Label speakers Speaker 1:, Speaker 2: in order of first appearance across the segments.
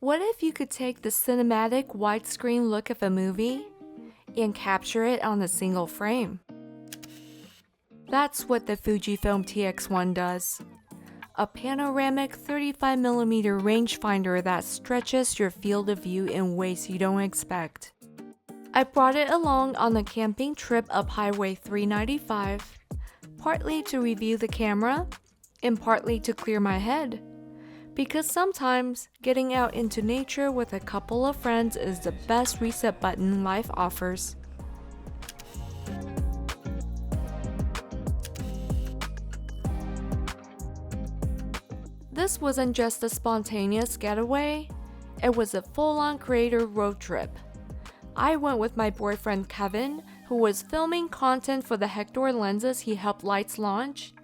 Speaker 1: What if you could take the cinematic widescreen look of a movie and capture it on a single frame? That's what the Fujifilm TX1 does. A panoramic 35mm rangefinder that stretches your field of view in ways you don't expect. I brought it along on a camping trip up Highway 395, partly to review the camera and partly to clear my head. Because sometimes getting out into nature with a couple of friends is the best reset button life offers. This wasn't just a spontaneous getaway, it was a full-on creator road trip. I went with my boyfriend Kevin, who was filming content for the Hector lenses he helped Lights launch,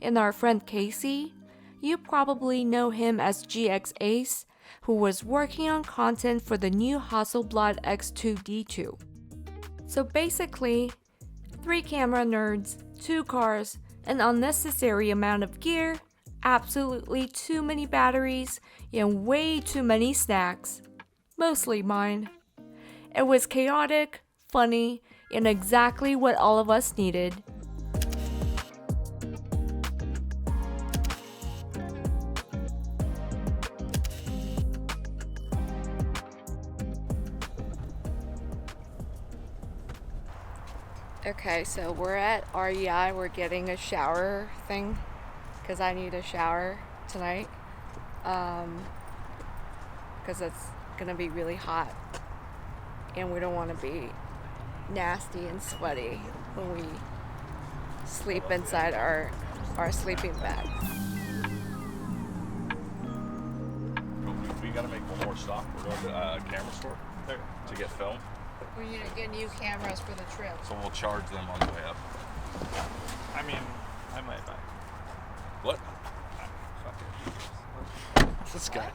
Speaker 1: and our friend Casey. You probably know him as GX Ace, who was working on content for the new Hasselblad X2D2. So basically, 3 camera nerds, 2 cars, an unnecessary amount of gear, absolutely too many batteries, and way too many snacks. Mostly mine. It was chaotic, funny, and exactly what all of us needed. Okay, so we're at REI. We're getting a shower thing because I need a shower tonight because it's gonna be really hot and we don't want to be nasty and sweaty when we sleep inside our sleeping bag.
Speaker 2: We gotta make one more stop. We're going to a camera store to get film.
Speaker 1: We need to get new cameras for the trip.
Speaker 2: So we'll charge them on the way up.
Speaker 3: I mean, I might buy.
Speaker 2: What? This guy.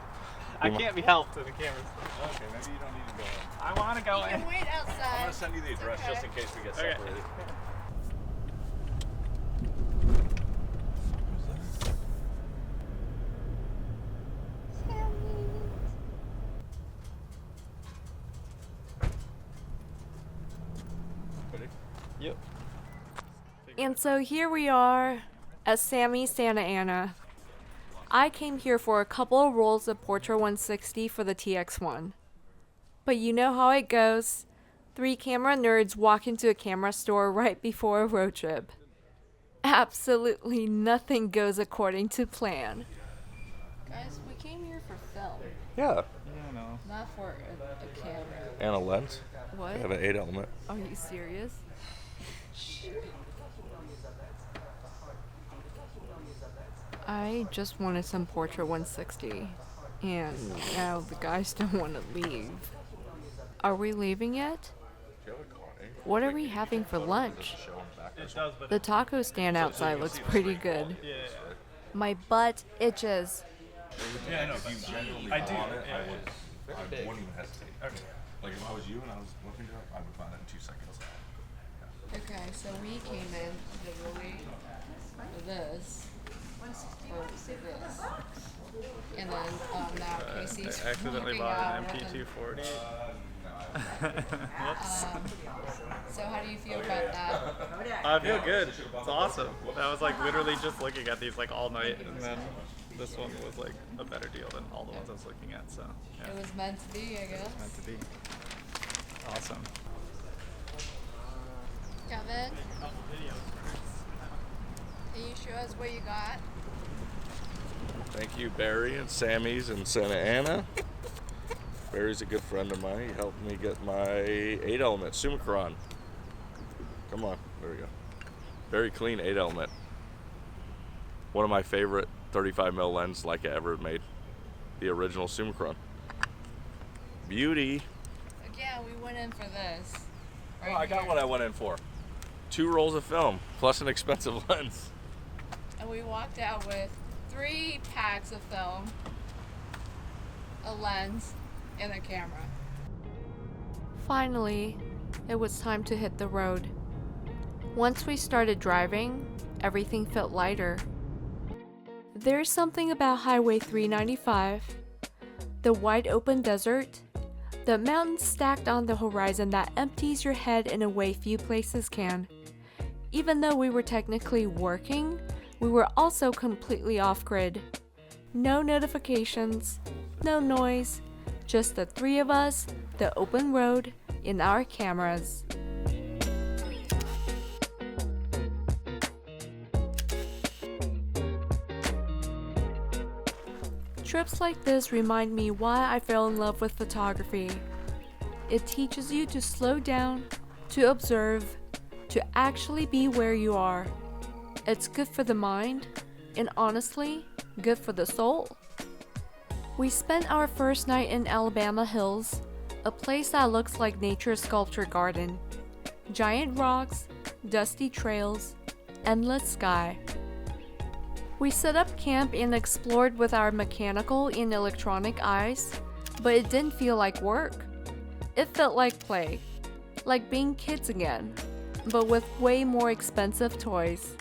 Speaker 3: I can't be helped in the camera store.
Speaker 2: Okay, maybe you don't need to go in.
Speaker 3: I want to go
Speaker 1: You
Speaker 3: in.
Speaker 1: can wait
Speaker 2: I'm
Speaker 1: outside.
Speaker 2: gonna send you the address just in case we get
Speaker 3: Okay.
Speaker 2: separated. Ready?
Speaker 3: Yep.
Speaker 1: And so here we are at Sammy Santa Ana. I came here for a couple of rolls of Portra 160 for the TX1. But you know how it goes. 3 camera nerds walk into a camera store right before a road trip. Absolutely nothing goes according to plan. Guys, we came here for film,
Speaker 2: Yeah.
Speaker 3: Yeah, no.
Speaker 1: not for a camera.
Speaker 2: And a lens.
Speaker 1: What?
Speaker 2: We have an 8 element.
Speaker 1: Are you serious? I just wanted some Portra 160, and now the guys don't want to leave. Are we leaving yet? What are we having for lunch?
Speaker 3: It does, but
Speaker 1: The taco stand outside looks pretty good.
Speaker 3: yeah.
Speaker 1: My butt itches.
Speaker 2: Yeah, I know. If you genuinely
Speaker 3: I do,
Speaker 2: bought it,
Speaker 3: yeah.
Speaker 2: I wouldn't even hesitate.
Speaker 3: Okay.
Speaker 2: Like if I was you and I was looking to it, I would find it in 2 seconds.
Speaker 1: Okay, so we came in literally for this, or this, and then now Casey's
Speaker 3: I accidentally
Speaker 1: walking
Speaker 3: bought
Speaker 1: out
Speaker 3: an
Speaker 1: with
Speaker 3: MP240. Whoops.
Speaker 1: So how do you feel about that?
Speaker 3: I feel good. It's awesome. I was like literally just looking at these like all night, and then this one was like a better deal than all the ones I was looking at. So yeah,
Speaker 1: It was meant to be, I guess.
Speaker 3: meant to be. Awesome.
Speaker 1: Kevin, can you show us what you got?
Speaker 2: Thank you, Barry and Sammy's in Santa Ana. Barry's a good friend of mine. He helped me get my 8 element Summicron. Come on, there we go. Very clean 8 element. One of my favorite 35mm lens Leica ever made. The original Summicron. Beauty.
Speaker 1: Again, we went in for this.
Speaker 2: Oh, I got what I went in for. 2 rolls of film plus an expensive lens.
Speaker 1: And we walked out with 3 packs of film, a lens, and a camera. Finally, it was time to hit the road. Once we started driving, everything felt lighter. There's something about Highway 395, the wide open desert, the mountains stacked on the horizon that empties your head in a way few places can. Even though we were technically working, we were also completely off-grid. No notifications, no noise, just the three of us, the open road, and our cameras. Trips like this remind me why I fell in love with photography. It teaches you to slow down, to observe, to actually be where you are. It's good for the mind, and honestly, good for the soul. We spent our first night in Alabama Hills, a place that looks like nature's sculpture garden. Giant rocks, dusty trails, endless sky. We set up camp and explored with our mechanical and electronic eyes, but it didn't feel like work. It felt like play, like being kids again, but with way more expensive toys.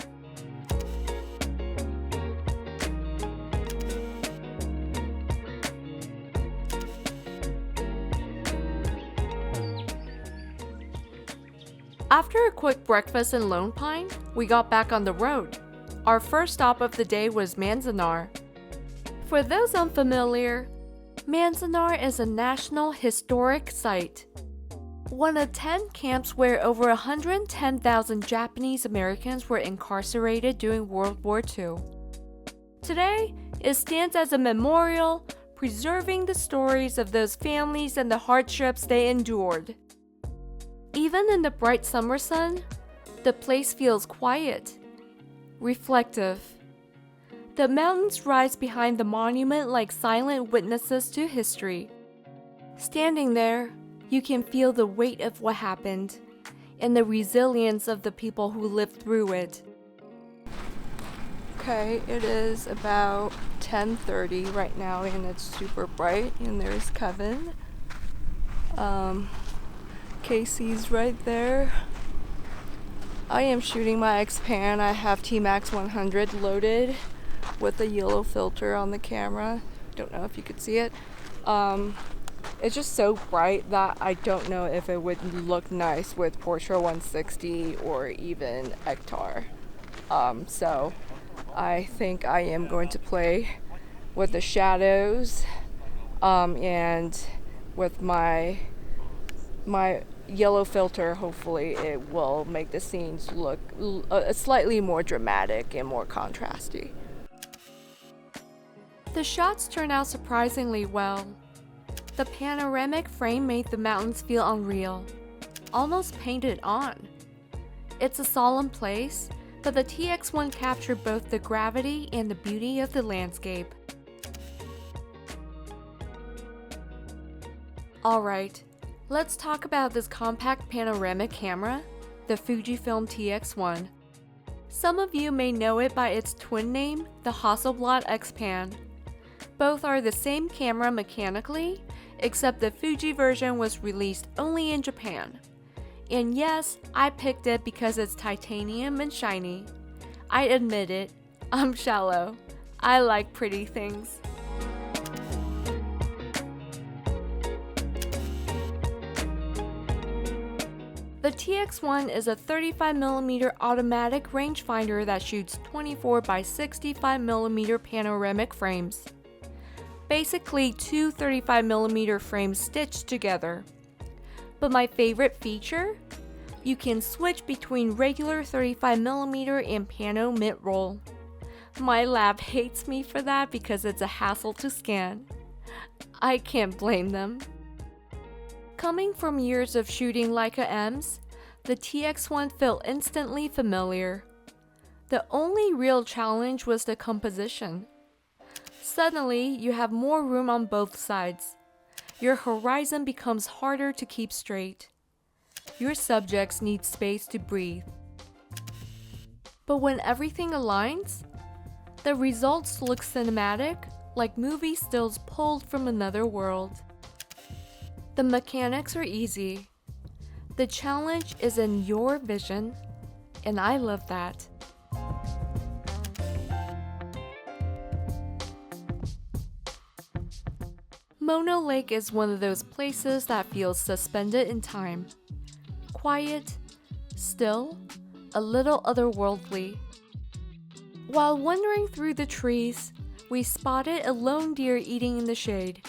Speaker 1: After a quick breakfast in Lone Pine, we got back on the road. Our first stop of the day was Manzanar. For those unfamiliar, Manzanar is a National Historic Site, one of 10 camps where over 110,000 Japanese Americans were incarcerated during World War II. Today, it stands as a memorial, preserving the stories of those families and the hardships they endured. Even in the bright summer sun, the place feels quiet, reflective. The mountains rise behind the monument like silent witnesses to history. Standing there, you can feel the weight of what happened and the resilience of the people who lived through it. Okay, it is about 10:30 right now and it's super bright, and there's Kevin. Casey's right there. I am shooting my XPan. I have T-Max 100 loaded with a yellow filter on the camera. Don't know if you could see it. It's just so bright that I don't know if it would look nice with Portra 160 or even Ektar. So I think I am going to play with the shadows and with my yellow filter. Hopefully it will make the scenes look slightly more dramatic and more contrasty. The shots turned out surprisingly well. The panoramic frame made the mountains feel unreal, almost painted on. It's a solemn place, but the TX1 captured both the gravity and the beauty of the landscape. Alright, let's talk about this compact panoramic camera, the Fujifilm TX1. Some of you may know it by its twin name, the Hasselblad XPan. Both are the same camera mechanically, except the Fuji version was released only in Japan. And yes, I picked it because it's titanium and shiny. I admit it, I'm shallow. I like pretty things. The TX1 is a 35mm automatic rangefinder that shoots 24 by 65mm panoramic frames. Basically two 35mm frames stitched together. But my favorite feature? You can switch between regular 35mm and pano mid-roll. My lab hates me for that because it's a hassle to scan. I can't blame them. Coming from years of shooting Leica M's, the TX1 felt instantly familiar. The only real challenge was the composition. Suddenly, you have more room on both sides. Your horizon becomes harder to keep straight. Your subjects need space to breathe. But when everything aligns, the results look cinematic, like movie stills pulled from another world. The mechanics are easy. The challenge is in your vision, and I love that. Mono Lake is one of those places that feels suspended in time. Quiet, still, a little otherworldly. While wandering through the trees, we spotted a lone deer eating in the shade.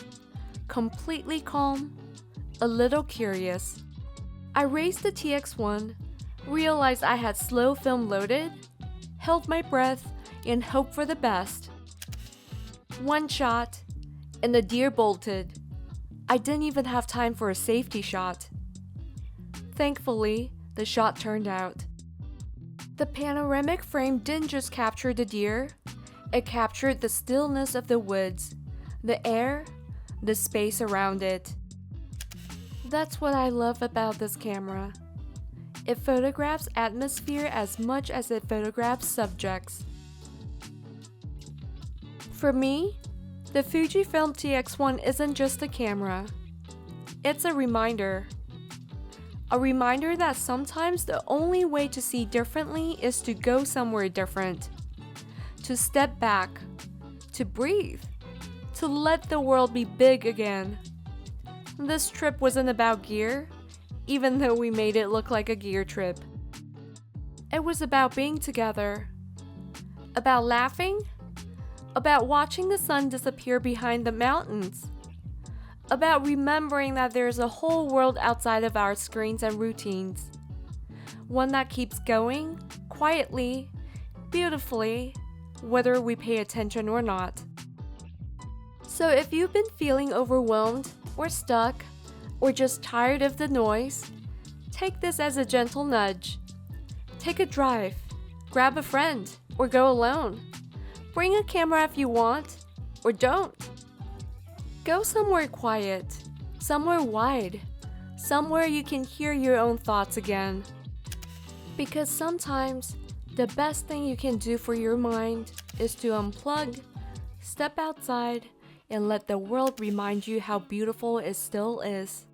Speaker 1: Completely calm, a little curious. I raised the TX1, realized I had slow film loaded, held my breath, and hoped for the best. One shot, and the deer bolted. I didn't even have time for a safety shot. Thankfully, the shot turned out. The panoramic frame didn't just capture the deer, it captured the stillness of the woods, the air, the space around it. That's what I love about this camera. It photographs atmosphere as much as it photographs subjects. For me, the Fujifilm TX1 isn't just a camera. It's a reminder. A reminder that sometimes the only way to see differently is to go somewhere different. To step back. To breathe. To let the world be big again. This trip wasn't about gear, even though we made it look like a gear trip. It was about being together. About laughing. About watching the sun disappear behind the mountains. About remembering that there's a whole world outside of our screens and routines. One that keeps going, quietly, beautifully, whether we pay attention or not. So if you've been feeling overwhelmed, or stuck, or just tired of the noise, take this as a gentle nudge. Take a drive, grab a friend, or go alone. Bring a camera if you want, or don't. Go somewhere quiet, somewhere wide, somewhere you can hear your own thoughts again. Because sometimes, the best thing you can do for your mind is to unplug, step outside, and let the world remind you how beautiful it still is.